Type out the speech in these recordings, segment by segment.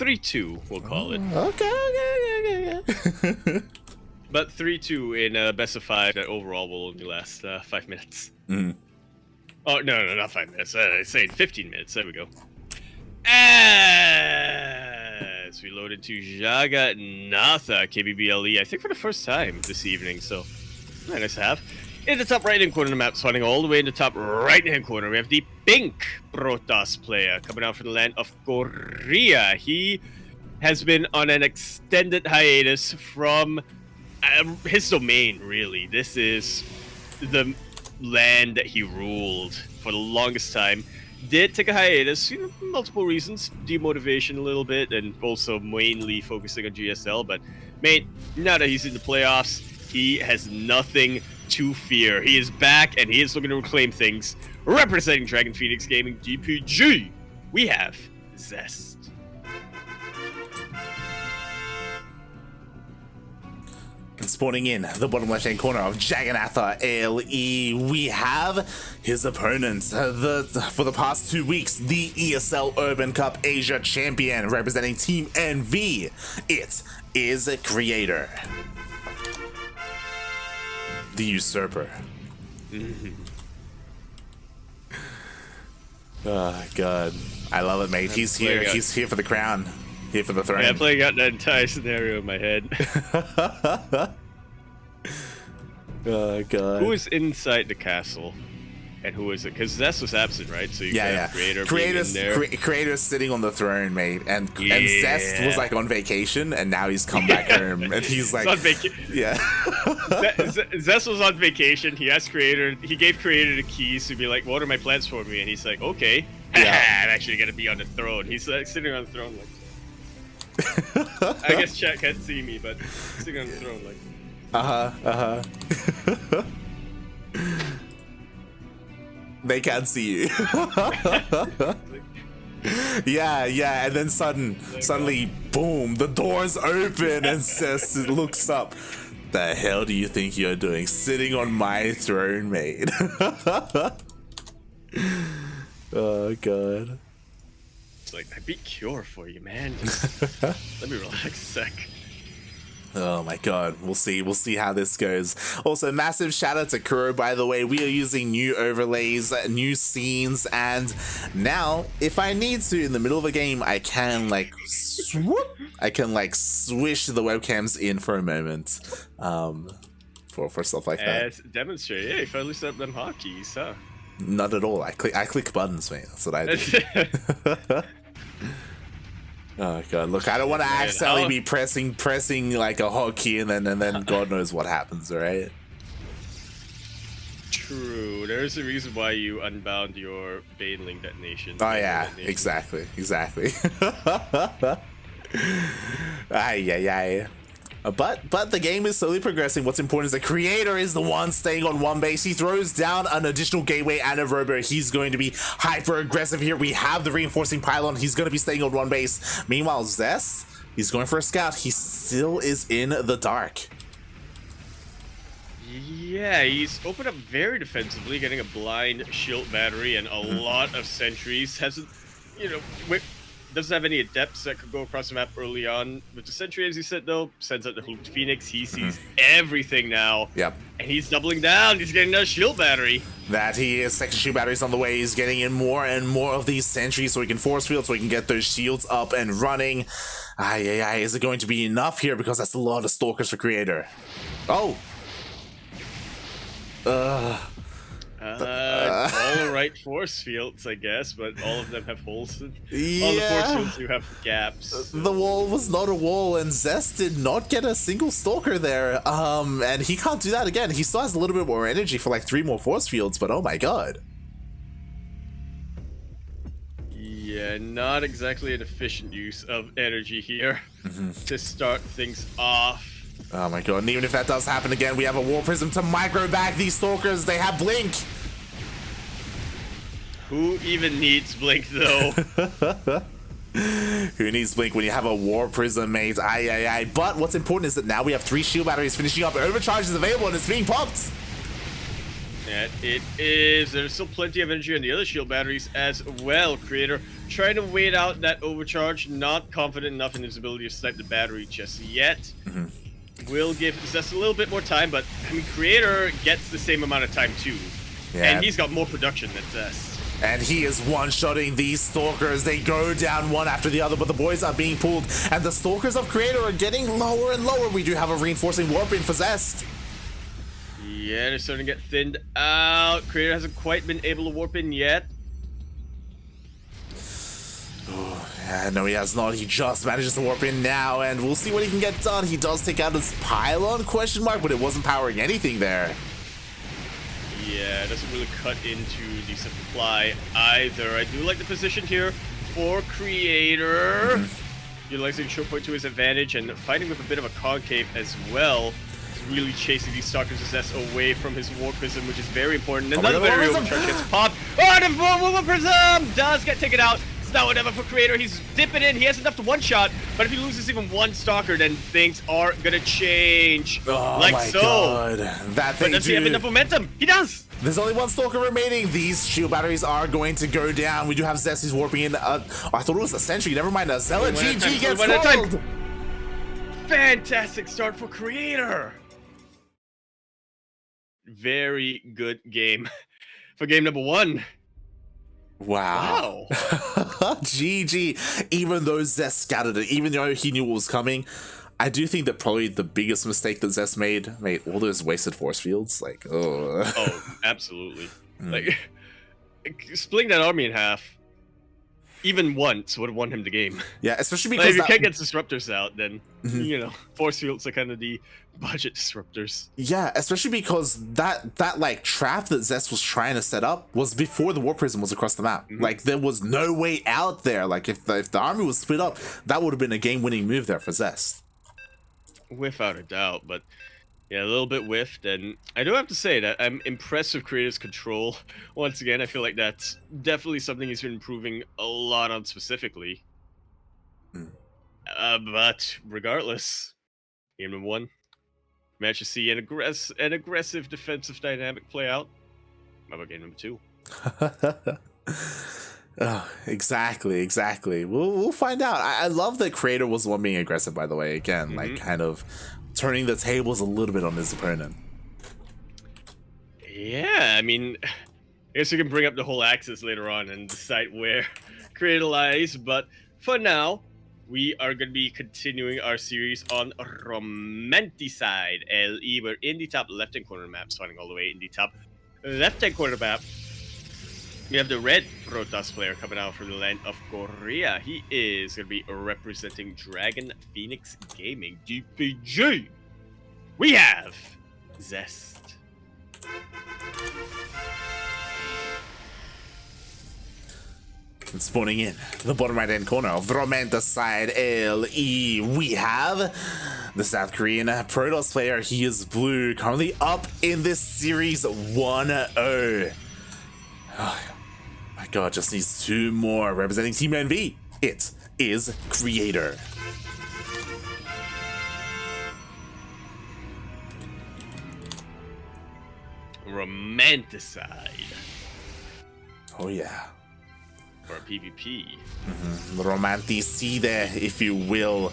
3-2, we'll call it. Okay. But 3-2 in a best of 5 that overall will only last 5 minutes. Mm. Oh, no, not 5 minutes. I said 15 minutes. There we go. As we load into Jagannatha KBBLE, I think for the first time this evening, so nice to have. In the top right-hand corner of the map, spawning all the way in the top right-hand corner, we have the pink Protoss player coming out from the land of Korea. He has been on an extended hiatus from his domain, really. This is the land that he ruled for the longest time. Did take a hiatus, multiple reasons, demotivation a little bit, and also mainly focusing on GSL. But, mate, now that he's in the playoffs, he has nothing to fear. He is back, and he is looking to reclaim things. Representing Dragon Phoenix Gaming DPG, we have Zest. And spawning in the bottom left-hand corner of Jagannatha LE, we have his opponent, for the past 2 weeks, the ESL Open Cup Asia champion, representing Team NV. It is a Creator, the Usurper. Oh God, I love it, mate. He's here. He's here for the crown. Here for the throne. Yeah, playing out that entire scenario in my head. Oh God. Who is inside the castle? And who is it? Because Zest was absent, right? So you have Creator's sitting on the throne, mate, and Zest was like on vacation, and now he's come back home, and he's like, Zest was on vacation. He asked Creator, he gave Creator the keys to be like, "What are my plans for me?" And he's like, "Okay, I'm actually gonna be on the throne." He's like sitting on the throne, like. I guess chat can't see me, but sitting on the throne, like. They can't see you. yeah, and then suddenly, boom, the doors open and Zest looks up. The hell do you think you're doing? Sitting on my throne, mate. Oh God. It's like, I beat Cure for you, man. Just let me relax a sec. Oh my God, we'll see how this goes. Also, massive shout out to Kuro, by the way. We are using new overlays, new scenes, and now if I need to in the middle of a game, I can like swoop, I can like swish the webcams in for a moment, for stuff like that. Demonstrate, yeah, if I loosen up them hotkeys, huh? Not at all. I click buttons, mate. That's what I do. Oh God! Look, I don't want to accidentally be pressing like a hotkey and then God knows what happens, right? True. There's a reason why you unbound your Baneling detonation. Oh yeah, exactly. Ay. But the game is slowly progressing. What's important is the Creator is the one staying on one base. He throws down an additional gateway and a robo. He's going to be hyper aggressive here. We have the reinforcing pylon. He's going to be staying on one base. Meanwhile, Zest, he's going for a scout. He still is in the dark. Yeah, he's opened up very defensively, getting a blind shield battery and a lot of sentries. Hasn't, doesn't have any adepts that could go across the map early on. With the sentry, as you said, though, sends out the Hooped Phoenix. He sees everything now. Yep. And he's doubling down. He's getting another shield battery. That he is. Second shield batteries on the way. He's getting in more and more of these sentries so he can force field, so he can get those shields up and running. Is it going to be enough here? Because that's a lot of stalkers for Creator. Oh. All right force fields, I guess, but all of them have holes. All the force fields do have gaps. The wall was not a wall, and Zest did not get a single stalker there. And he can't do that again. He still has a little bit more energy for like 3 more force fields, but oh my God. Yeah, not exactly an efficient use of energy here to start things off. Oh my God, and even if that does happen again, we have a War Prism to micro back these stalkers. They have Blink. Who even needs Blink, though? Who needs Blink when you have a War Prism, mate? But what's important is that now we have 3 shield batteries finishing up. Overcharge is available and it's being popped. And it is. There's still plenty of energy on the other shield batteries as well. Creator trying to wait out that overcharge. Not confident enough in his ability to snipe the battery just yet. Will give Zest a little bit more time, but I mean, Creator gets the same amount of time too. Yeah. And he's got more production than Zest. And he is one-shotting these Stalkers. They go down one after the other, but the boys are being pulled. And the Stalkers of Creator are getting lower and lower. We do have a reinforcing warp in for Zest. Yeah, they're starting to get thinned out. Creator hasn't quite been able to warp in yet. Yeah, no, he has not. He just manages to warp in now, and we'll see what he can get done. He does take out his pylon, question mark, but it wasn't powering anything there. Yeah, it doesn't really cut into the supply either. I do like the position here for Creator. Utilizing choke point to his advantage and fighting with a bit of a concave as well. He's really chasing these Stalkers' Zest away from his War Prism, which is very important. Another battery overcharge gets popped. Oh, the War Prism does get taken out. It's not whatever for Creator. He's dipping in. He has enough to one-shot, but if he loses even one Stalker, then things are gonna change. Oh like my so. God. That thing, but does he have enough momentum? He does! There's only one Stalker remaining. These shield batteries are going to go down. We do have Zest who's warping in. I thought it was a Sentry. Never mind. A Zealot GG gets killed. Fantastic start for Creator. Very good game for game number 1. Wow. GG. Even though Zest scattered it, even though he knew what was coming, I do think that probably the biggest mistake that Zest made all those wasted force fields. Like, oh, absolutely. Like, splitting that army in half, even once, would have won him the game. Yeah, especially because if you can't get disruptors out, then, you know, force fields are kind of the budget disruptors. Yeah, especially because that like trap that Zest was trying to set up was before the War Prism was across the map. Like, there was no way out there. Like, if the army was split up, that would have been a game-winning move there for Zest. Without a doubt, but yeah, a little bit whiffed, and I do have to say that I'm impressed with Creator's control. Once again, I feel like that's definitely something he's been improving a lot on specifically. But regardless, game number 1, managed to see an aggressive defensive dynamic play out. How about game number 2? Oh, exactly. We'll find out. I love that Creator was the one being aggressive, by the way. Again, like, kind of turning the tables a little bit on his opponent. Yeah, I mean, I guess we can bring up the whole axis later on and decide where Creator lies, but for now, we are going to be continuing our series on Romanticide LE. We're in the top left-hand corner of the map, starting all the way in the top left-hand corner of the map. We have the red Protoss player coming out from the land of Korea. He is going to be representing Dragon Phoenix Gaming, DPG. We have Zest. And spawning in the bottom right-hand corner of the Romanticide LE, we have the South Korean Protoss player. He is blue, currently up in this series 1-0. Oh, my God, just needs 2 more. Representing Team NV, it is Creator. Romanticide. Oh yeah. For a PvP. Romanticide, if you will.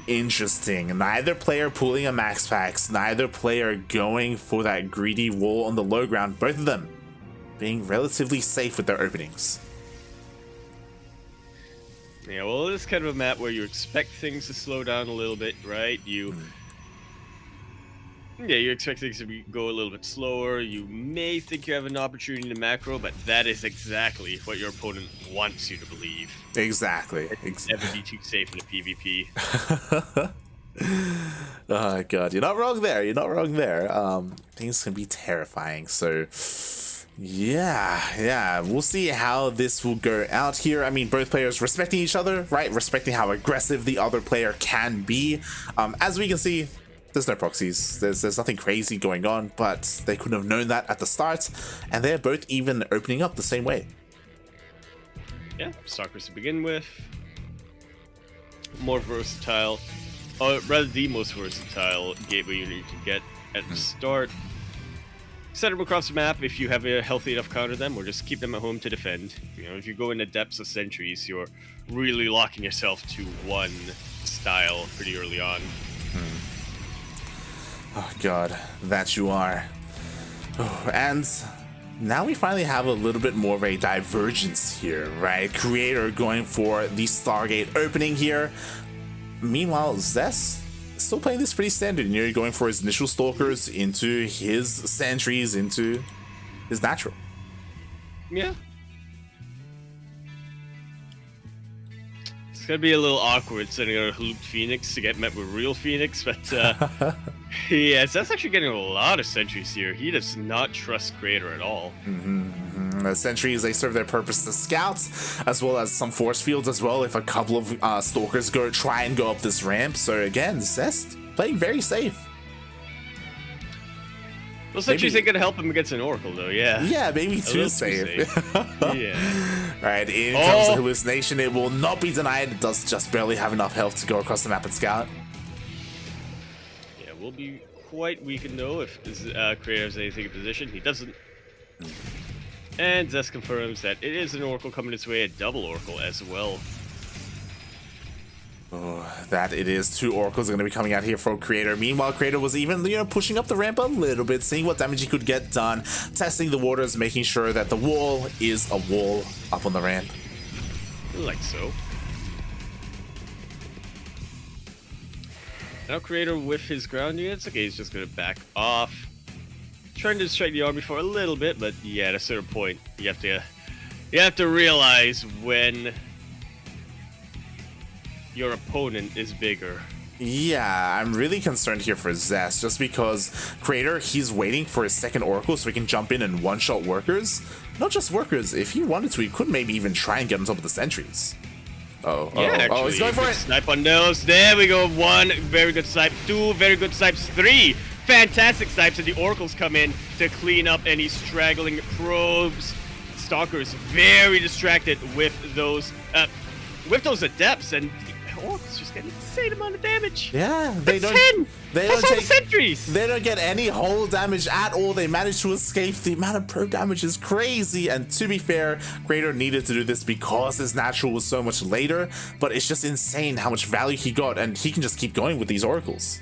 Interesting. Neither player pulling a max packs, neither player going for that greedy wall on the low ground. Both of them being relatively safe with their openings. Yeah, well, it's kind of a map where you expect things to slow down a little bit, right? You expect things to go a little bit slower. You may think you have an opportunity to macro, but that is exactly what your opponent wants you to believe. Exactly. It's never be too safe in a PvP. Oh God, you're not wrong there. Things can be terrifying. So yeah, we'll see how this will go out here. I mean, both players respecting each other, right? Respecting how aggressive the other player can be. As we can see, there's no proxies. There's nothing crazy going on, but they couldn't have known that at the start, and they're both even opening up the same way. Yeah, StarCraft to begin with. More versatile, or rather the most versatile gateway unit you can get at the start. set them across the map if you have a healthy enough counter them, or just keep them at home to defend. You know, if you go in the depths of sentries, you're really locking yourself to one style pretty early on. Oh god, that you are. Oh, and now we finally have a little bit more of a divergence here, right? Creator going for the Stargate opening here. Meanwhile, Zest still playing this pretty standard. You know, going for his initial stalkers into his sentries, into his natural. Yeah. It's gonna be a little awkward sending out a looped Phoenix to get met with real Phoenix, but yes, that's actually getting a lot of sentries here. He does not trust Creator at all. The sentries, they serve their purpose as scouts, as well as some force fields as well if a couple of stalkers try and go up this ramp. So again, Zest playing very safe. Those sentries ain't gonna help him against an Oracle though, yeah. Yeah, maybe too safe. Yeah. Alright, in comes the hallucination. It will not be denied. It does just barely have enough health to go across the map and scout. Yeah, we'll be quite weakened though if this Creator has anything in position. He doesn't. And Zest confirms that it is an Oracle coming his way, a double Oracle as well. Oh, that it is. 2 Oracles are going to be coming out here for Creator. Meanwhile, Creator was even, you know, pushing up the ramp a little bit, seeing what damage he could get done, testing the waters, making sure that the wall is a wall up on the ramp. Like so. Now Creator with his ground units, okay, he's just going to back off. Trying to distract the army for a little bit, but yeah, at a certain point, you have to realize when your opponent is bigger. Yeah, I'm really concerned here for Zest, just because Creator, he's waiting for his second Oracle so he can jump in and one-shot workers. Not just workers, if he wanted to, he could maybe even try and get on top of the sentries. Actually, he's going for it! Snipe on those. There we go. 1 very good snipe. 2 very good snipes. 3 fantastic snipes, and the Oracles come in to clean up any straggling probes. Stalkers very distracted with those adepts, and Oracles just get an insane amount of damage. Yeah, That's all sentries. They don't get any whole damage at all. They manage to escape. The amount of probe damage is crazy. And to be fair, Creator needed to do this because his natural was so much later. But it's just insane how much value he got, and he can just keep going with these Oracles.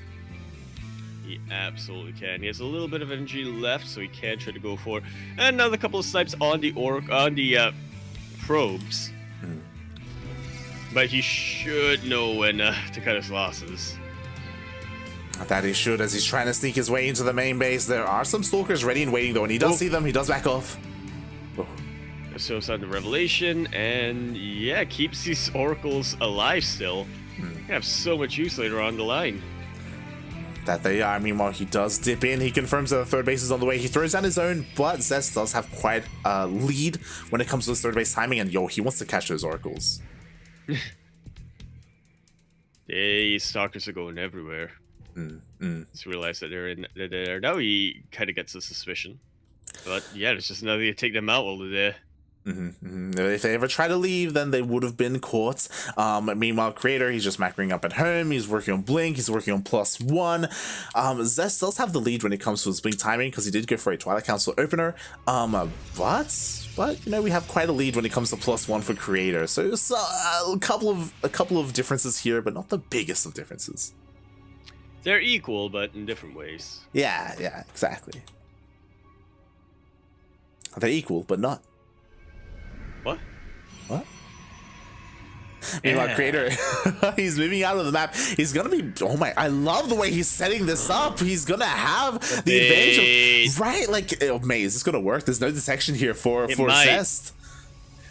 He absolutely can. He has a little bit of energy left, so he can try to go for another couple of snipes on the probes. But he should know when to cut his losses. That he should, as he's trying to sneak his way into the main base. There are some stalkers ready and waiting though, and he does see them. He does back off. So it's on the revelation, and yeah, keeps these Oracles alive still. They have so much use later on the line. That they are. Meanwhile, he does dip in. He confirms that the third base is on the way. He throws down his own, but Zest does have quite a lead when it comes to his third base timing, and he wants to catch those Oracles. These stalkers are going everywhere. Just realized that they're there. Now he kind of gets a suspicion. But yeah, it's just another way to take them out while they're there. If they ever try to leave, then they would have been caught. Meanwhile, Creator, he's just macroing up at home. He's working on Blink. He's working on +1. Zest does have the lead when it comes to his Blink timing because he did go for a Twilight Council opener. But you know, we have quite a lead when it comes to +1 for Creator. So it's a couple of differences here, but not the biggest of differences. They're equal, but in different ways. Yeah, exactly. They're equal, but not. What? Meanwhile, Creator, he's moving out of the map. He's gonna be. Oh my! I love the way he's setting this up. He's gonna have the advantage of, right? Like, oh, May, is this gonna work? There's no detection here for Zest.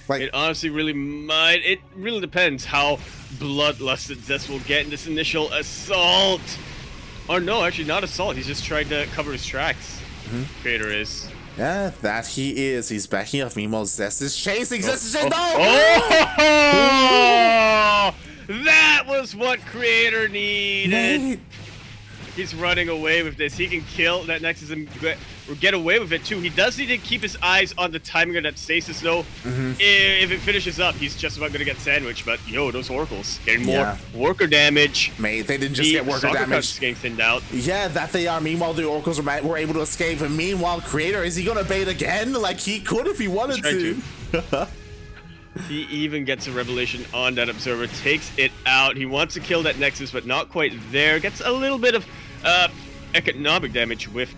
Like, it honestly really might. It really depends how bloodlusted Zest will get in this initial assault. Or no, actually not assault. He's just trying to cover his tracks. Creator is. Yeah, that he is. He's backing up. Meanwhile, Zest is chasing. Zest is That was what Creator needed. He's running away with this. He can kill that Nexus and get away with it too. He does need to keep his eyes on the timing of that stasis though. If it finishes up, he's just about gonna get sandwiched. But yo, those oracles getting more worker damage. Mate, they didn't just get worker damage. Getting thinned out. Yeah, that they are. Meanwhile, the oracles were able to escape. And meanwhile, Creator, is he gonna bait again? Like he could if he wanted to. He even gets a revelation on that observer, takes it out. He wants to kill that Nexus, but not quite there. Gets a little bit of economic damage with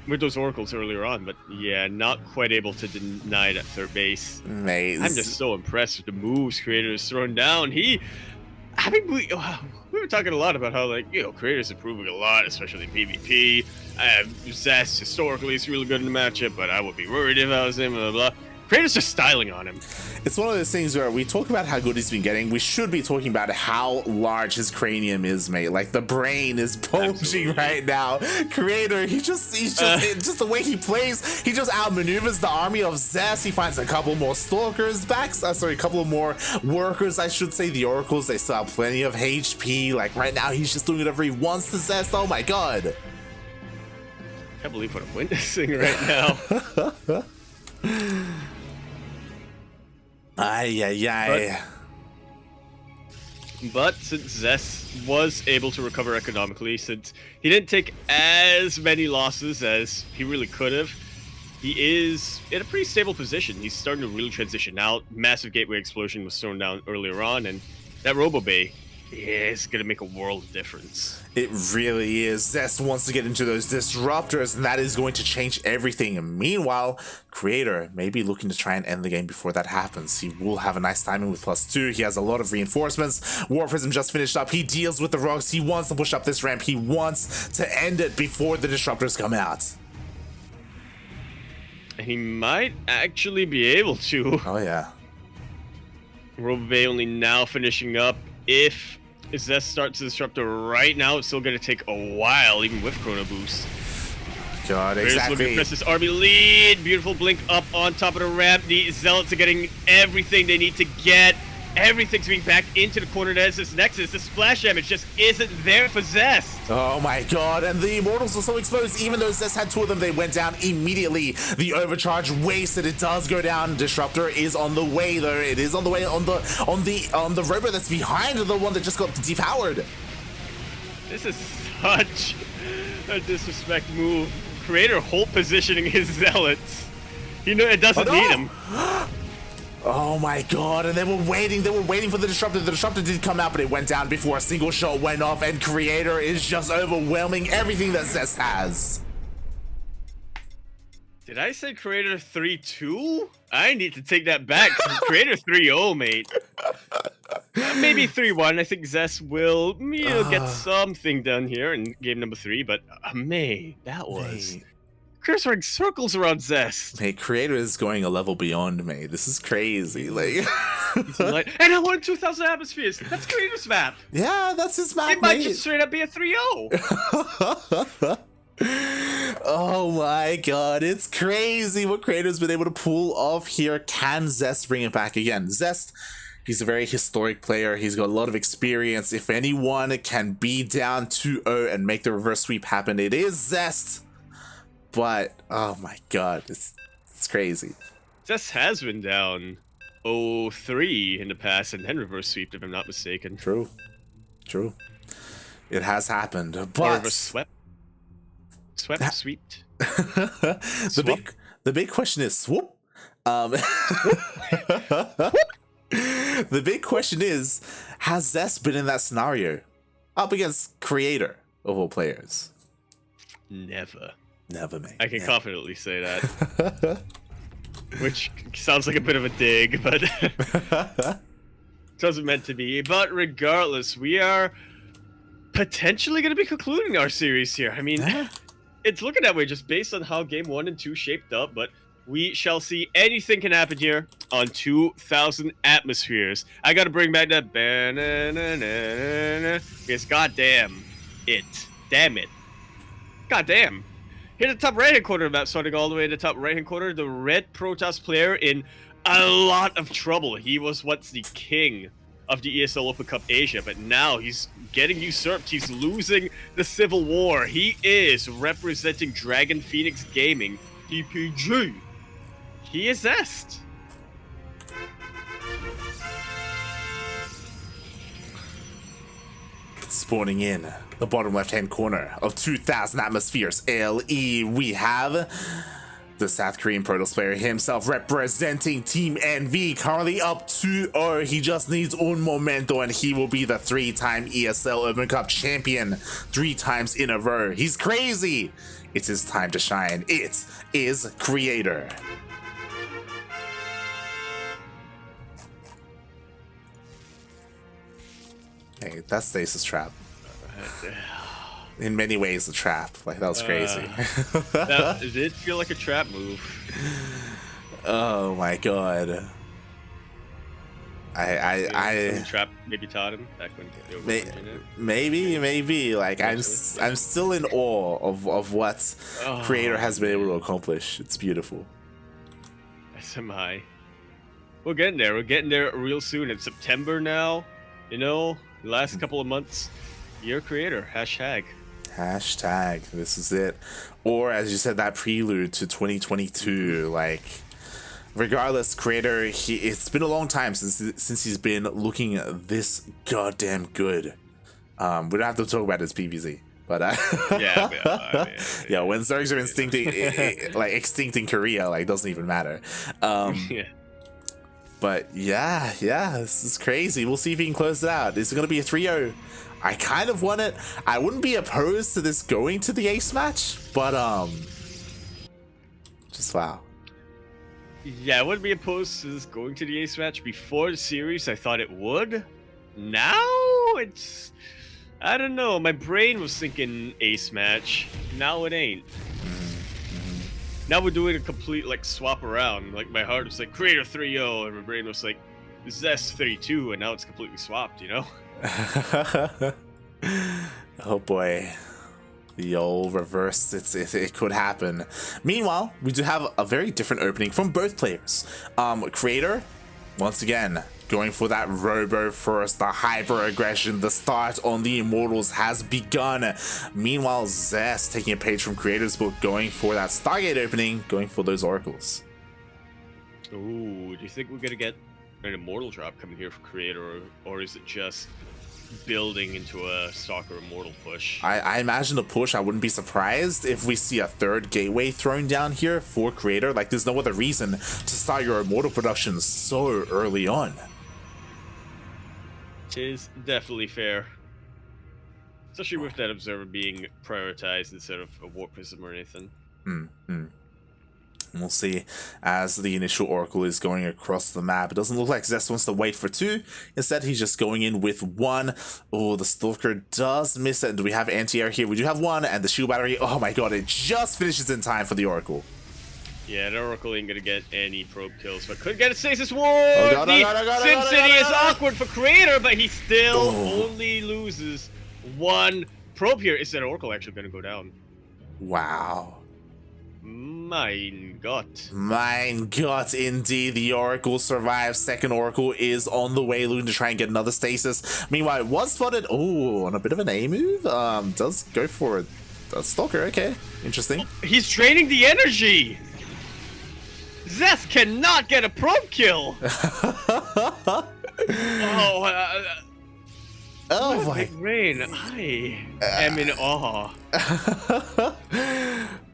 those oracles earlier on, but yeah, not quite able to deny that third base. Mate, I'm just so impressed with the moves Creator is throwing down. We were talking a lot about how, like, you know, Creator's improving a lot, especially in PvP. Zest historically is really good in the matchup, but I would be worried if I was him. Blah blah. Creator's just styling on him. It's one of those things where we talk about how good he's been getting. We should be talking about how large his cranium is, mate. Like the brain is bulging right now. Creator, he's just the way he plays. He just outmaneuvers the army of Zest. He finds a couple more stalkers a couple of more workers, I should say. The oracles, they still have plenty of HP. Like right now, he's just doing whatever he wants to Zest. Oh my god! I can't believe what I'm witnessing right now. But since Zest was able to recover economically, since he didn't take as many losses as he really could have, he is in a pretty stable position. He's starting to really transition out. Massive gateway explosion was thrown down earlier on, and that Robo Bay is going to make a world of difference. It really is. Zest wants to get into those disruptors, and that is going to change everything. And meanwhile, Creator may be looking to try and end the game before that happens. He will have a nice timing with +2. He has a lot of reinforcements. War Prism just finished up. He deals with the rocks. He wants to push up this ramp. He wants to end it before the disruptors come out. And he might actually be able to. Oh, yeah. Robo Bay only now finishing up. If Zest starts the disruptor right now, it's still going to take a while, even with Chrono Boost. God, exactly. Looking to press this army lead. Beautiful blink up on top of the ramp. The Zealots are getting everything they need to get. Everything's being backed into the corner. There's this Nexus. The splash damage just isn't there for Zest. Oh my god, and the Immortals were so exposed. Even though Zest had 2 of them, they went down immediately. The overcharge wasted. It does go down. Disruptor is on the way, though. It is on the way on the robot that's behind the one that just got depowered. This is such a disrespect move. Creator hold positioning his Zealots. You know, it doesn't need him. Oh my god, and they were waiting for the disruptor. The disruptor did come out, but it went down before a single shot went off, and Creator is just overwhelming everything that Zest has. Did I say Creator 3-2? I need to take that back. Creator 3-0, mate. Maybe 3-1. I think Zest will get something done here in game number 3, but May, that was... Creator's running circles around Zest. Hey, Creator is going a level beyond me. This is crazy. Like, and I won 2,000 atmospheres. That's Creator's map. Yeah, that's his map. It might just straight up be a 3-0. Oh my god, it's crazy what Creator's been able to pull off here. Can Zest bring it back again? Zest, he's a very historic player. He's got a lot of experience. If anyone can be down 2-0 and make the reverse sweep happen, it is Zest. But, oh my god, it's crazy. Zest has been down 0-3 in the past and then reverse sweeped, if I'm not mistaken. True. It has happened, but... Or reverse swept. Swept? The big question is, swoop? The big question is, has Zest been in that scenario? Up against Creator of all players? Never. Never, mate. I can confidently say that. Which sounds like a bit of a dig, but it wasn't meant to be. But regardless, we are potentially going to be concluding our series here. I mean, it's looking that way just based on how game 1 and 2 shaped up, but we shall see. Anything can happen here on 2,000 atmospheres. I got to bring back that because goddamn it. Damn it. Goddamn. Here at the top right-hand corner of the map, starting all the way to the top right-hand corner, the red Protoss player in a lot of trouble. He was once the king of the ESL Open Cup Asia, but now he's getting usurped. He's losing the Civil War. He is representing Dragon Phoenix Gaming, TPG. He is Zest. Spawning in the bottom left-hand corner of 2,000 atmospheres LE, we have the South Korean Protoss player himself representing Team NV, currently up 2-0. He just needs un momento and he will be the 3-time ESL Open Cup champion 3 times in a row. He's crazy. It's his time to shine. It is Creator. Hey, that stasis trap. In many ways, a trap. Like, that was crazy. That did feel like a trap move. Oh my god. I trap maybe taught him back when they were maybe like I'm still in awe of what Creator has been able to accomplish. It's beautiful. As am I. We're getting there. We're getting there real soon. It's September now. You know, last couple of months. Your Creator. Hashtag. This is it. Or as you said, that prelude to 2022. Like, regardless, Creator, it's been a long time since he's been looking this goddamn good. We don't have to talk about his PvZ, but yeah, when Zergs are extinct in Korea, like, doesn't even matter. Yeah. But yeah, this is crazy. We'll see if he can close it out. This is gonna be a 3-0. I kind of want it. I wouldn't be opposed to this going to the ace match, but just wow. Yeah, I wouldn't be opposed to this going to the ace match. Before the series, I thought it would. Now, it's... I don't know. My brain was thinking ace match. Now it ain't. Now we're doing a complete, like, swap around. Like, my heart was like, Creator 3-0, and my brain was like, Zest 3-2, and now it's completely swapped, you know? Oh boy. The old reverse, it could happen. Meanwhile, we do have a very different opening from both players. Creator, once again, going for that robo first, the hyper aggression, the start on the Immortals has begun. Meanwhile, Zest, taking a page from Creator's book, going for that Stargate opening, going for those Oracles. Ooh, do you think we're gonna get an Immortal drop coming here for Creator, or is it just building into a Stalker Immortal push? I imagine a push. I wouldn't be surprised if we see a third gateway thrown down here for Creator. Like, there's no other reason to start your Immortal production so early on. It is definitely fair. Especially with that Observer being prioritized instead of a Warp Prism or anything. We'll see as the initial Oracle is going across the map. It doesn't look like Zest wants to wait for 2. Instead, he's just going in with 1. Oh, the Stalker does miss it. Do we have anti-air here? We do have 1, and the shield battery. Oh my god, it just finishes in time for the Oracle. Yeah, the Oracle ain't gonna get any probe kills, but could get a Stasis Ward! Oh god, Sin City is awkward for Creator, but he still only loses 1 probe here. Is that Oracle actually gonna go down? Wow. Mein Gott. Mein Gott, indeed. The Oracle survives. Second Oracle is on the way, looking to try and get another stasis. Meanwhile, it was spotted. Oh, on a bit of an A move. Does go for a Stalker. Okay, interesting. He's draining the energy. Zest cannot get a probe kill. Oh my brain! I am in awe.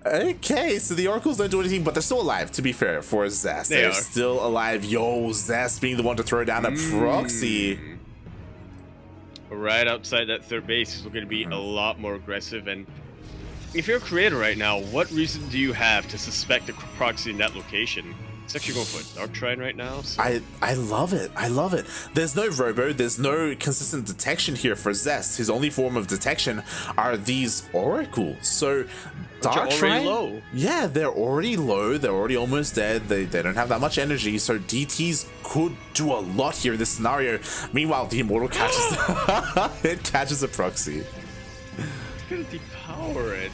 Okay, so the Oracles don't do anything, but they're still alive, to be fair, for Zest. They're still alive. Yo, Zest being the one to throw down a proxy. Right outside that third base is going to be a lot more aggressive, and if you're a Creator right now, what reason do you have to suspect a proxy in that location? It's actually going for a Dark Shrine right now. So. I love it. I love it. There's no robo. There's no consistent detection here for Zest. His only form of detection are these Oracles. So Dark Shrine, low. Yeah, they're already low. They're already almost dead. They don't have that much energy. So DTs could do a lot here in this scenario. Meanwhile, the Immortal catches it catches a proxy. It's gonna depower it.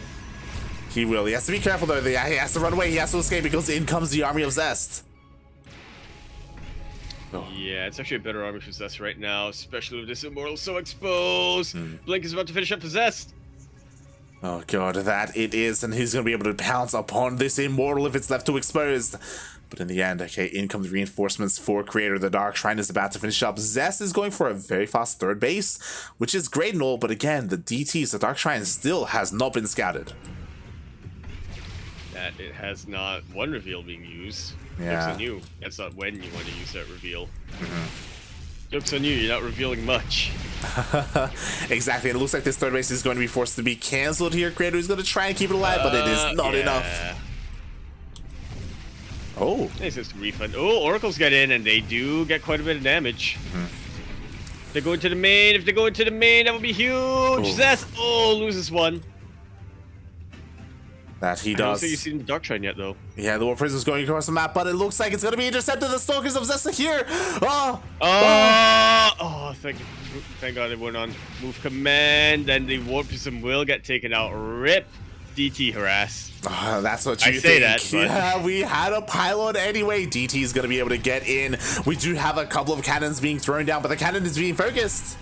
He will. He has to be careful though. He has to run away. He has to escape because in comes the army of Zest. Yeah, it's actually a better army for Zest right now, especially with this Immortal so exposed. Blink is about to finish up for Zest. Oh god, that it is, and he's going to be able to pounce upon this Immortal if it's left too exposed. But in the end, okay, in come the reinforcements for Creator. The Dark Shrine is about to finish up. Zest is going for a very fast third base, which is great and all, but again, the DTs, the Dark Shrine, still has not been scouted. That it has not one reveal being used. Yeah. Joke's on you. That's not when you want to use that reveal. Joke's on you, you're not revealing much. Exactly, and it looks like this third base is going to be forced to be cancelled here. Creator is going to try and keep it alive, but it is not enough. Oh. This is refund. Oh, Oracles get in, and they do get quite a bit of damage. They go into the main. If they go into the main, that would be huge. Zest, loses one. That he I don't does. think you've seen the Dark Shrine yet, though. Yeah, the War Prism is going across the map, but it looks like it's going to be intercepted. The Stalkers of Zest are here. Thank God it went on move command, and the War Prism will get taken out. Rip. DT harass. That's what you I think. say that, but... Yeah, we had a pylon anyway. DT is going to be able to get in. We do have a couple of cannons being thrown down, but the cannon is being focused.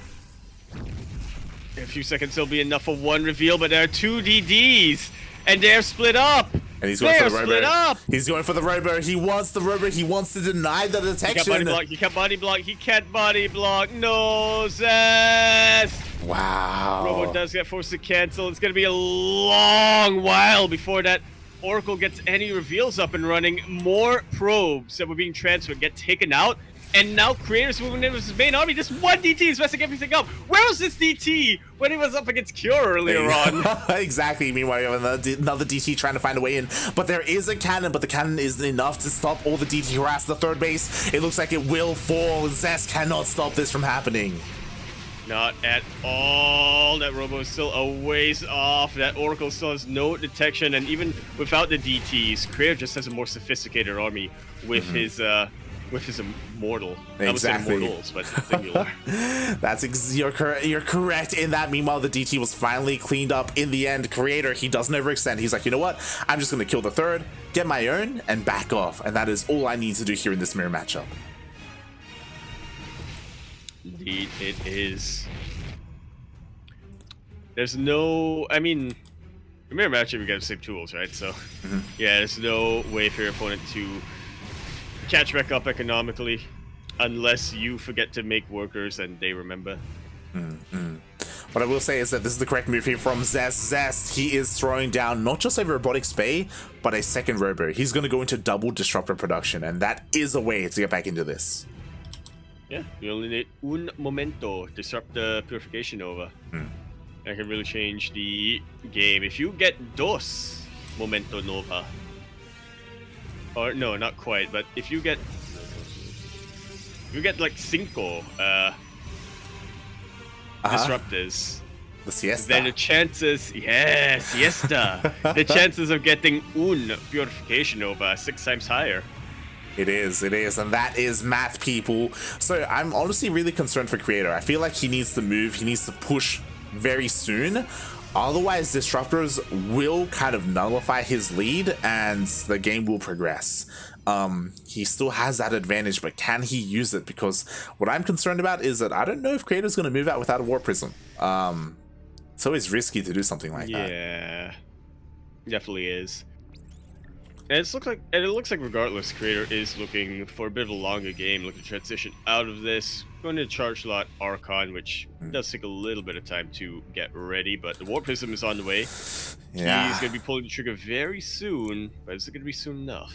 In a few seconds, there'll be enough for one reveal, but there are two DDs, and they're split up. And he's going for the split Robo. up. He's going for the Robo. He wants the Robo. He wants to deny the detection. He can't body block. He can't body block. No, Zest. Wow. Robo does get forced to cancel. It's going to be a long while before that Oracle gets any reveals up and running. More probes that were being transferred get taken out. And now Creator's moving into his main army. This one DT is messing everything up. Where was this DT when he was up against Cure earlier on? Exactly. Meanwhile, you have another DT trying to find a way in. But there is a cannon, but the cannon isn't enough to stop all the DT harass the third base. It looks like it will fall. Zest cannot stop this from happening. Not at all. That Robo is still a ways off. That Oracle still has no detection. And even without the DTs, Creator just has a more sophisticated army with his immortal. Exactly. I would say immortals, but singular. You're correct in that. Meanwhile, the DT was finally cleaned up in the end. Creator, he doesn't overextend. He's like, you know what? I'm just going to kill the third, get my own, and back off. And that is all I need to do here in this mirror matchup. Indeed, it is. There's no... I mean, the mirror matchup, you got the same tools, right? So, yeah, there's no way for your opponent to catch back up economically unless you forget to make workers and they remember. What I will say is that this is the correct move here from Zest. Zest, he is throwing down not just a robotic spay, but a second robo. He's going to go into double disruptor production, and that is a way to get back into this. Yeah, you only need un momento, disrupt the purification over. That can really change the game. If you get dos momento nova, or no, not quite, but if you get like cinco disruptors, the siesta. then the chances, siesta, the chances of getting un purification over are 6 times higher. It is, and that is math, people. So I'm honestly really concerned for Creator. I feel like he needs to move, he needs to push very soon. Otherwise, disruptors will kind of nullify his lead and the game will progress. He still has that advantage, but can he use it? Because what I'm concerned about is that I don't know if Creator's going to move out without a War Prism. It's always risky to do something like that. Yeah, definitely is. And it looks like regardless, Creator is looking for a bit of a longer game, looking to transition out of this, going to charge lot Archon, which does take a little bit of time to get ready, but the War Prism is on the way. Yeah. He's going to be pulling the trigger very soon, but is it going to be soon enough?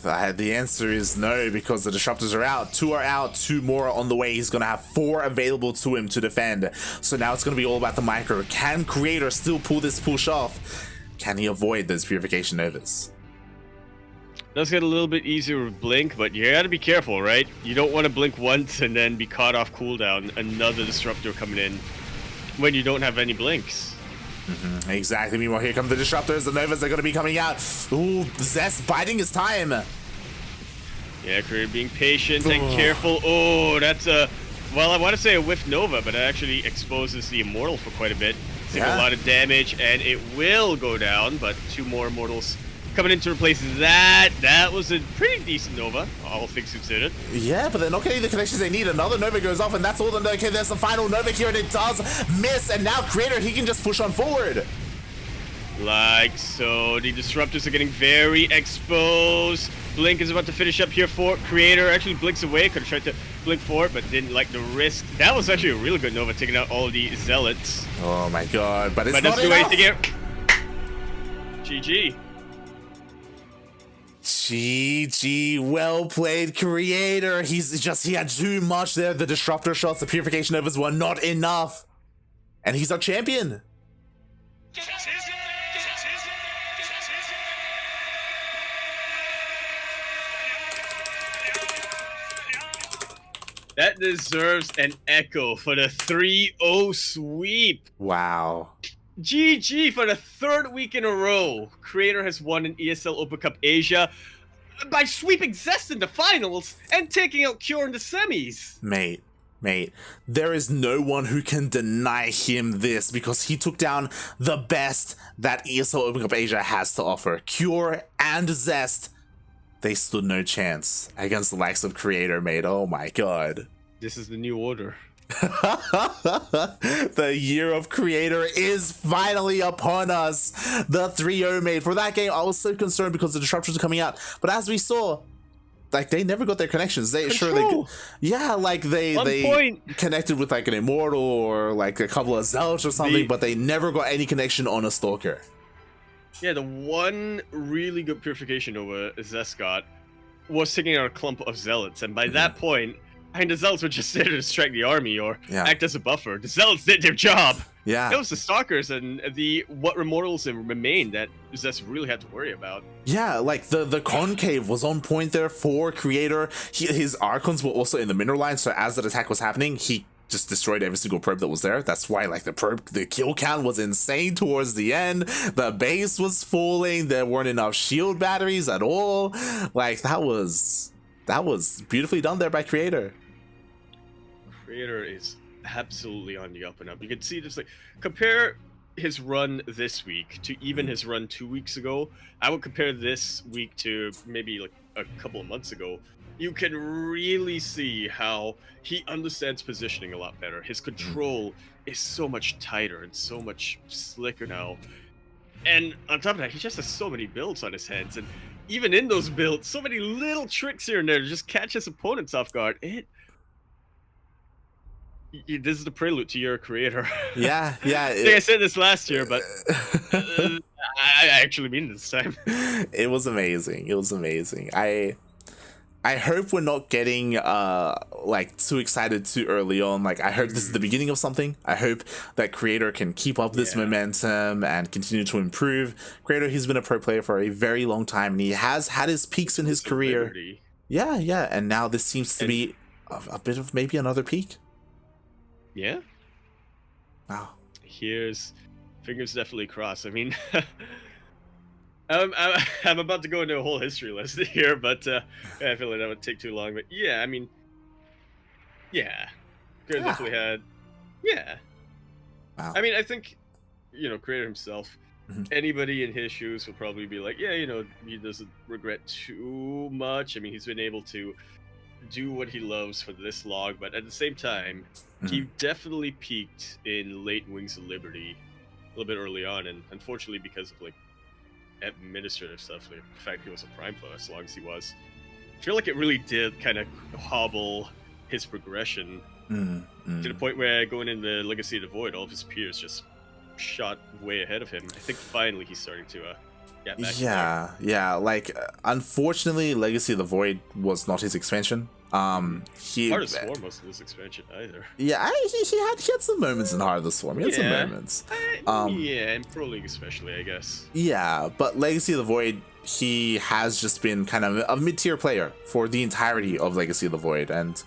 The answer is no, because the disruptors are out. 2 are out, 2 more are on the way. He's going to have 4 available to him to defend. So now it's going to be all about the micro. Can Creator still pull this push off? Can he avoid those purification novas? Does get a little bit easier with Blink, but you gotta be careful, right? You don't want to blink once and then be caught off cooldown. Another disruptor coming in when you don't have any blinks. Exactly. Meanwhile, here come the disruptors. The novas are going to be coming out. Ooh, Zest biding his time. Yeah, Creator being patient and careful. Oh, that's a... Well, I want to say a whiff nova, but it actually exposes the immortal for quite a bit. Taking a lot of damage, and it will go down, but 2 more immortals coming in to replace that. That was a pretty decent Nova, all things considered. Yeah, but they're not getting the connections they need. Another Nova goes off, and that's all. Okay, there's the final Nova here, and it does miss. And now Creator, he can just push on forward. Like so, the disruptors are getting very exposed. Blink is about to finish up here for Creator. Actually blinks away, could have tried to blink for it, but didn't like the risk. That was actually a really good Nova, taking out all the Zealots. Oh my god, but it's not that's the way enough. to get GG. GG, well played, Creator. He had too much there. The disruptor shots, the purification Novas were not enough. And he's our champion. That deserves an echo for the 3-0 sweep. Wow. GG for the third week in a row. Creator has won an ESL Open Cup Asia by sweeping Zest in the finals and taking out Cure in the semis. Mate, there is no one who can deny him this, because he took down the best that ESL Open Cup Asia has to offer. Cure and Zest, they stood no chance against the likes of Creator, mate. Oh my god. This is the new order. The year of Creator is finally upon us. The 3-0 made. For that game, I was so concerned because the disruptions are coming out. But as we saw, like, they never got their connections. They connected with like an Immortal or like a couple of Zealots or something, but they never got any connection on a Stalker. Yeah, the one really good purification over Zest got was taking out a clump of Zealots, and by that point, I mean, the Zealots were just there to distract the army or act as a buffer. The Zealots did their job. Yeah. It was the Stalkers and the what Immortals remained that Zest really had to worry about. Yeah, like the concave was on point there for Creator. His Archons were also in the mineral line, so as that attack was happening, he just destroyed every single probe that was there. That's why like the kill count was insane towards the end. The base was falling. There weren't enough shield batteries at all. Like that was beautifully done there by Creator. Creator is absolutely on the up and up. You can see just like compare his run this week to even his run 2 weeks ago. I would compare this week to maybe like a couple of months ago. You can really see how he understands positioning a lot better. His control is so much tighter and so much slicker now. And on top of that, he just has so many builds on his hands. And even in those builds, so many little tricks here and there to just catch his opponents off guard. This is the prelude to your Creator. Yeah. I think I said this last year, but I actually mean it this time. It was amazing. I hope we're not getting like too excited too early on. Like I hope this is the beginning of something. I hope that Creator can keep up this momentum and continue to improve. Creator, he's been a pro player for a very long time, and he has had his peaks in his career. Yeah, and now this seems to be a bit of maybe another peak. Yeah. Wow. Here's fingers definitely crossed. I mean, I'm about to go into a whole history lesson here, but I feel like that would take too long. But yeah, I mean, Creator definitely had. Yeah. Wow. I mean, I think, Creator himself, anybody in his shoes will probably be like, yeah, he doesn't regret too much. I mean, he's been able to do what he loves for this long, but at the same time, he definitely peaked in late Wings of Liberty a little bit early on, and unfortunately because of like administrative stuff, like the fact he was a prime for as long as he was, I feel like it really did kind of hobble his progression to the point where going into Legacy of the Void, all of his peers just shot way ahead of him. I think finally he's starting to get back. Yeah. Like unfortunately, Legacy of the Void was not his expansion. Heart of Swarm wasn't this expansion either. Yeah, he had some moments in Heart of the Swarm. He had some moments. And Pro League especially, I guess. Yeah, but Legacy of the Void, he has just been kind of a mid-tier player for the entirety of Legacy of the Void, and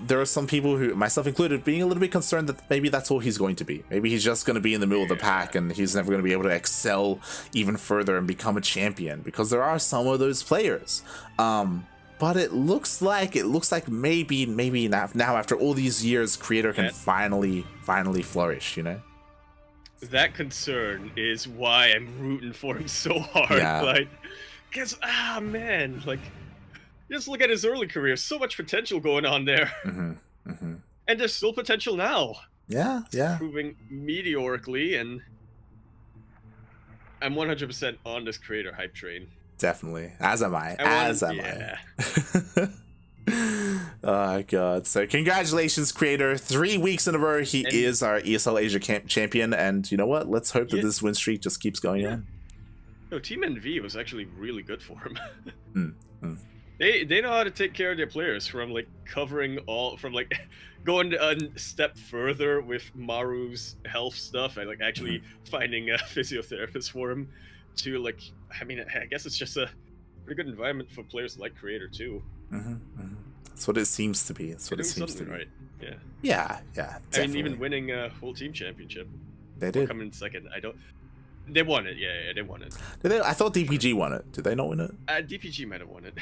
there are some people who, myself included, being a little bit concerned that maybe that's all he's going to be. Maybe he's just going to be in the middle of the pack and he's never going to be able to excel even further and become a champion, because there are some of those players. But it looks like maybe now after all these years, Creator can finally flourish, that concern is why I'm rooting for him so hard. Yeah. Like, because man, like, just look at his early career. So much potential going on there, and there's still potential now. Yeah, yeah. Improving meteorically, and I'm 100% on this creator hype train. Definitely. As am I. I. Oh god. So congratulations, creator. 3 weeks in a row he is our ESL Asia champion, and you know what? Let's hope that this win streak just keeps going on. No, Team NV was actually really good for him. They know how to take care of their players, from like covering from like going a step further with Maru's health stuff and like actually finding a physiotherapist for him, to like, I mean, I guess it's just a pretty good environment for players like creator too. That's what it seems to be. That's what it seems to be. Right. Yeah. Yeah. Definitely. I mean, even winning a whole team championship. They did. Coming in second. They won it. Yeah, they won it. Did they? I thought DPG won it. Did they not win it? DPG might have won it.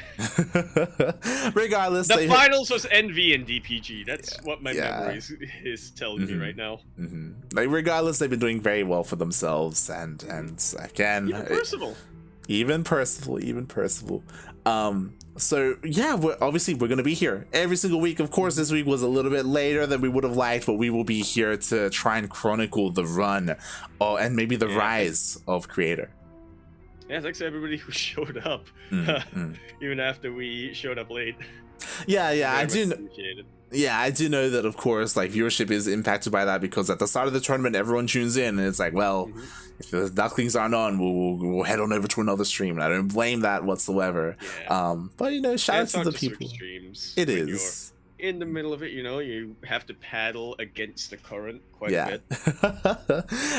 Regardless, the finals was NV and DPG. That's what my memory is telling me right now. Like, regardless, they've been doing very well for themselves, and again, even Percival. So yeah, we're gonna be here every single week. Of course, this week was a little bit later than we would have liked, but we will be here to try and chronicle the run, and maybe the rise of creator. Yeah, thanks to everybody who showed up, even after we showed up late. Yeah, I do. Yeah, I do know that, of course, like, viewership is impacted by that, because at the start of the tournament, everyone tunes in, and it's like, well, if the Ducklings aren't on, we'll head on over to another stream. And I don't blame that whatsoever. Yeah. But, you know, shout out to the people. It is. In the middle of it, you know, you have to paddle against the current quite a bit.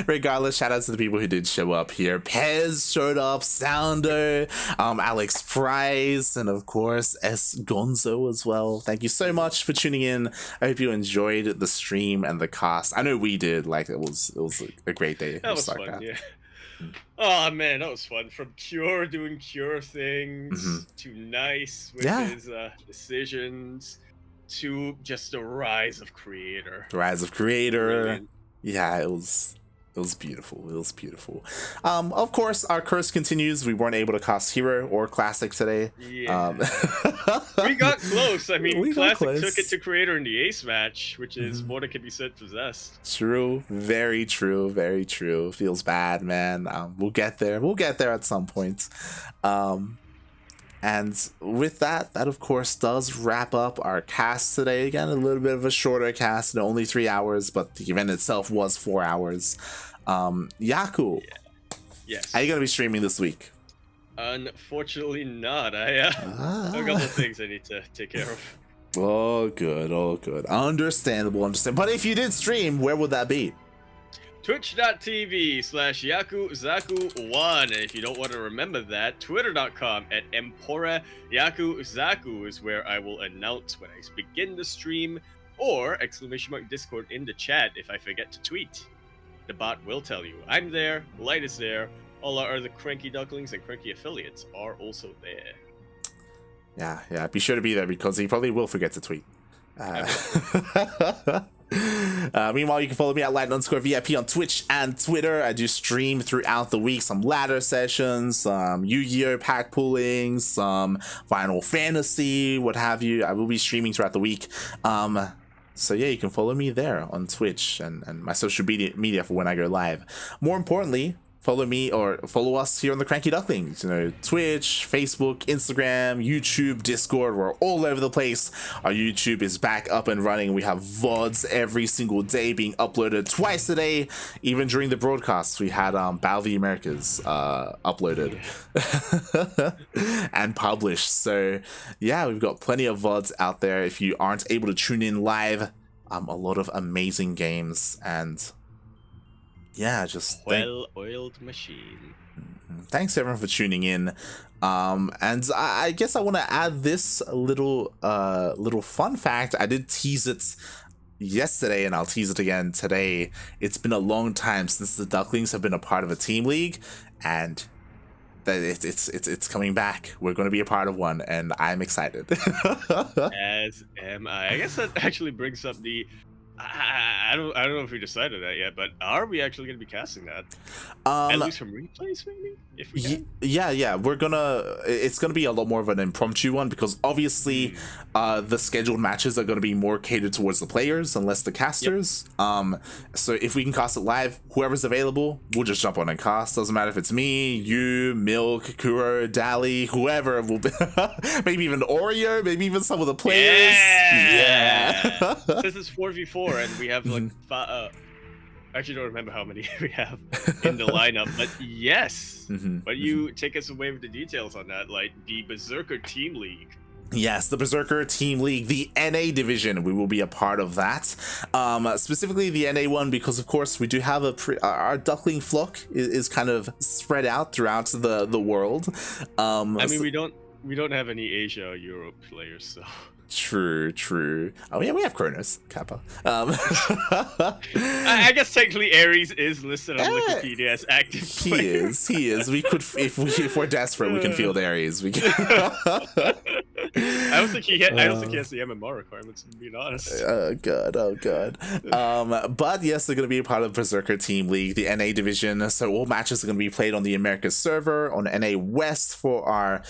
Regardless, shout out to the people who did show up here. Pez showed up, Sounder, Alex Price, and of course S Gonzo as well. Thank you so much for tuning in. I hope you enjoyed the stream and the cast. I know we did. Like, it was a great day. That was fun. Yeah. Oh man, that was fun. From Cure doing Cure things to Nice with his decisions, to just the rise of creator. Brilliant. Yeah, it was beautiful. It was beautiful. Of course, our curse continues. We weren't able to cast hero or classic today. Yeah. We got close. I mean, classic took it to creator in the ace match, which is more than can be said for Zest. True. Very true. Very true. Feels bad, man. We'll get there. We'll get there at some point. And with that of course does wrap up our cast today. Again, a little bit of a shorter cast, only 3 hours, but the event itself was 4 hours. Yaku, yes, are you gonna be streaming this week? Unfortunately not. I have a couple of things I need to take care of. Oh good. Understandable. But if you did stream, where would that be? Twitch.tv/Yakuzaku1. And if you don't want to remember that, Twitter.com @EmporiaYakuzaku is where I will announce when I begin the stream, or !Discord in the chat if I forget to tweet. The bot will tell you. I'm there, Light is there, all our other CranKy Ducklings and CranKy affiliates are also there. Yeah, be sure to be there, because he probably will forget to tweet. Meanwhile, you can follow me at Light_VIP on Twitch and Twitter. I do stream throughout the week, some ladder sessions, some Yu-Gi-Oh pack pulling, some Final Fantasy, what have you. I will be streaming throughout the week. So yeah, you can follow me there on Twitch and my social media for when I go live. More importantly, follow me or follow us here on the CranKy Ducklings. You know, Twitch, Facebook, Instagram, YouTube, Discord. We're all over the place. Our YouTube is back up and running. We have VODs every single day being uploaded twice a day. Even during the broadcasts, we had Battle of the Americas uploaded and published. So yeah, we've got plenty of VODs out there. If you aren't able to tune in live, a lot of amazing games, and yeah, just well-oiled machine. Thanks everyone for tuning in. And I guess I want to add this little fun fact. I did tease it yesterday, and I'll tease it again today. It's been a long time since the Ducklings have been a part of a team league, and that it's coming back. We're going to be a part of one, and I'm excited. As am I. I guess that actually brings up the I don't know if we decided that yet, but are we actually going to be casting that? At least from replays, maybe, if we can. Yeah, it's gonna be a lot more of an impromptu one, because obviously the scheduled matches are gonna be more catered towards the players and less the casters. So if we can cast it live, whoever's available, we'll just jump on and cast. Doesn't matter if it's me, you, Milk, Kuro, Dali, whoever will be. Maybe even Oreo, maybe even some of the players. Yeah. This is 4v4 and we have like I actually don't remember how many we have in the lineup, but yes. But you take us away with the details on that, like the Berserker Team League. Yes, the Berserker Team League, the NA division. We will be a part of that. Specifically the NA one, because of course we do have our Duckling flock is kind of spread out throughout the world. I mean, we don't have any Asia or Europe players, so. True. Oh yeah, we have Kronos, Kappa. I guess technically Ares is listed on Wikipedia as active player. He is. We could, if we're desperate, we can field Ares. We can. I don't think he has the MMR requirements, to be honest. Oh god. But yes, they're going to be a part of Berserker Team League, the NA division. So all matches are going to be played on the Americas server, on NA West for our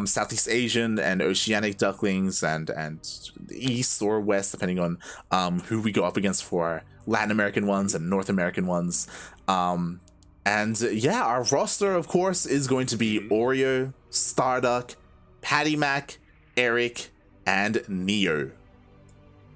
Southeast Asian and Oceanic Ducklings, and East or West, depending on who we go up against for our Latin American ones and North American ones. And yeah, our roster, of course, is going to be Oreo, Starduck, Patty Mac, Eric, and Neo.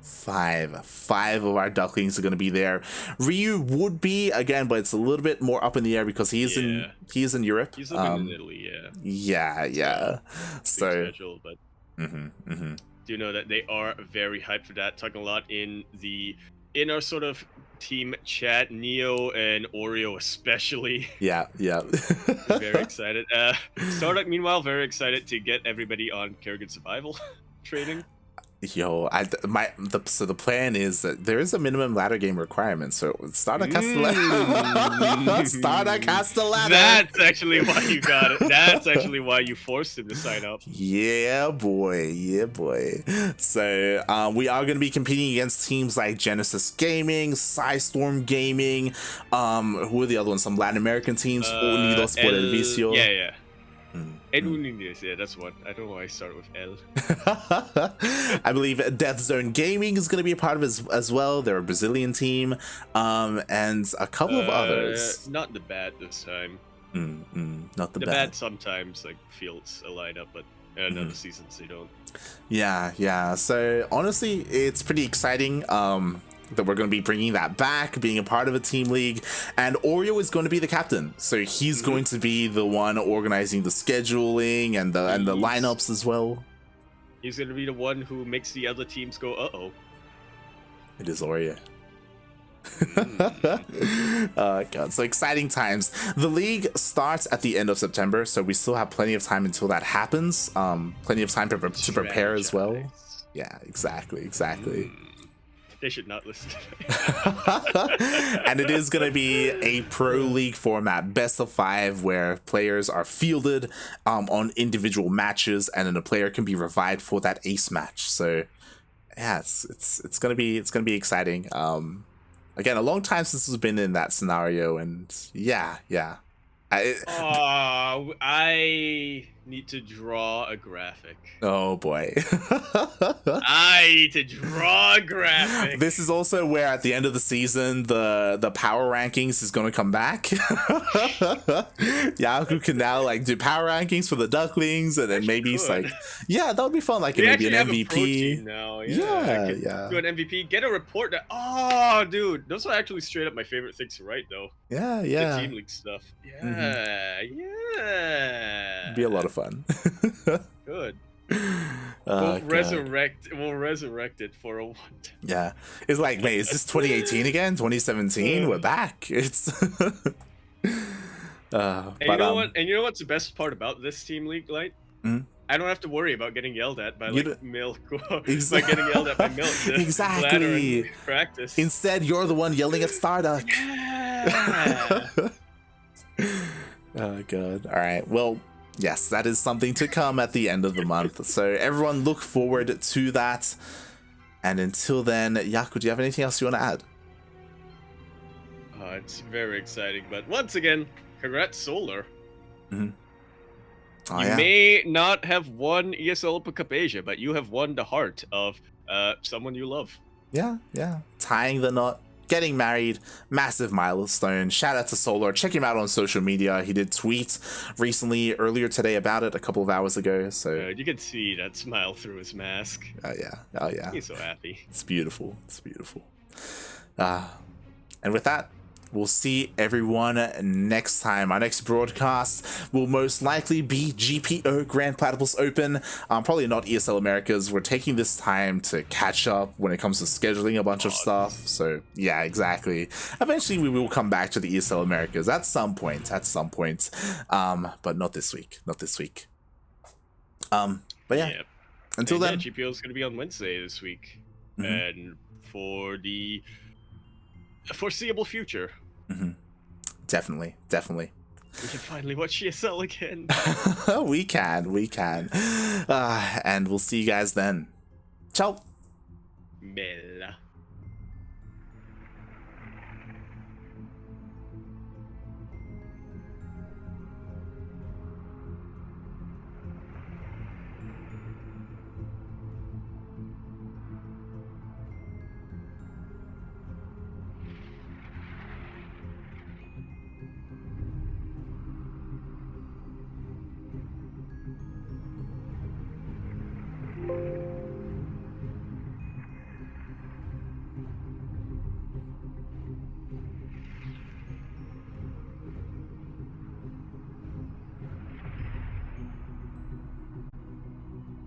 Five of our Ducklings are going to be there. Ryu would be again, but it's a little bit more up in the air because he is in Europe. He's living in Italy, yeah. So schedule, but do you know that they are very hyped for that? Talking a lot in our sort of team chat, Neo and Oreo especially. Yeah. Very excited. Starduck, meanwhile, very excited to get everybody on Kerrigan Survival training. Yo, so the plan is that there is a minimum ladder game requirement, so Starduck has to Starduck has to ladder. That's actually why you got it. That's actually why you forced him to sign up. Yeah, boy. So we are going to be competing against teams like Genesis Gaming, Psystorm Gaming. Who are the other ones? Some Latin American teams. Unidos por el Vicio. Yeah. El Unidos, yeah, that's one. I don't know why I started with L. I believe Death Zone Gaming is going to be a part of it as well. They're a Brazilian team, and a couple of others. Not the bad this time. Not the bad. The bad sometimes like fields a lineup, but in other seasons they don't. Yeah. So honestly, it's pretty exciting. That we're going to be bringing that back, being a part of a team league, and Oreo is going to be the captain, so he's going to be the one organizing the scheduling and the lineups as well. He's going to be the one who makes the other teams go, uh-oh. It is Oreo. Oh god, so exciting times. The league starts at the end of September, so we still have plenty of time until that happens. Plenty of time to prepare as well. Yeah, exactly. They should not listen to me. And it is going to be a pro league format, best of 5, where players are fielded on individual matches, and then a player can be revived for that ace match. So yeah, it's going to be exciting. Again, a long time since we've been in that scenario, and yeah. I need to draw a graphic. Oh boy. I need to draw a graphic. This is also where at the end of the season the power rankings is going to come back. Yaku can now like do power rankings for the Ducklings, and then maybe it's like, yeah, that would be fun, like maybe an MVP now. Yeah. Do an MVP, get a report that, oh dude, those are actually straight up my favorite things to write though. Yeah. The team league stuff. Yeah. It'd be a lot of fun. Good. We'll resurrect it for a one. Yeah. It's like, wait, is this 2018 again? 2017? We're back. It's and you know what? And you know what's the best part about this team league, Light? I don't have to worry about getting yelled at by like Milk. By getting yelled at by Milk. Exactly. Practice. Instead, you're the one yelling at Starduck. Yeah. Oh god. All right. Well, yes, that is something to come at the end of the month. So everyone look forward to that. And until then, Yaku, do you have anything else you want to add? It's very exciting. But once again, congrats, Solar. Mm-hmm. Oh, You yeah. may not have won ESL Open Cup Asia, but you have won the heart of someone you love. Yeah, yeah. Tying the knot, getting married, massive milestone. Shout out to Solar. Check him out on social media. He did tweet recently, earlier today, about it a couple of hours ago. So You can see that smile through his mask. oh yeah. He's so happy. It's beautiful. It's beautiful. And with that, we'll see everyone next time. Our next broadcast will most likely be GPO Grand Platypus Open. Probably not ESL Americas. We're taking this time to catch up when it comes to scheduling a bunch of stuff. So yeah, exactly. Eventually we will come back to the ESL Americas at some point. But not this week. Not this week. But yeah. Until then, GPO is going to be on Wednesday this week. And for the foreseeable future. Definitely. We can finally watch ESL again. we can. And we'll see you guys then. Ciao. Bella.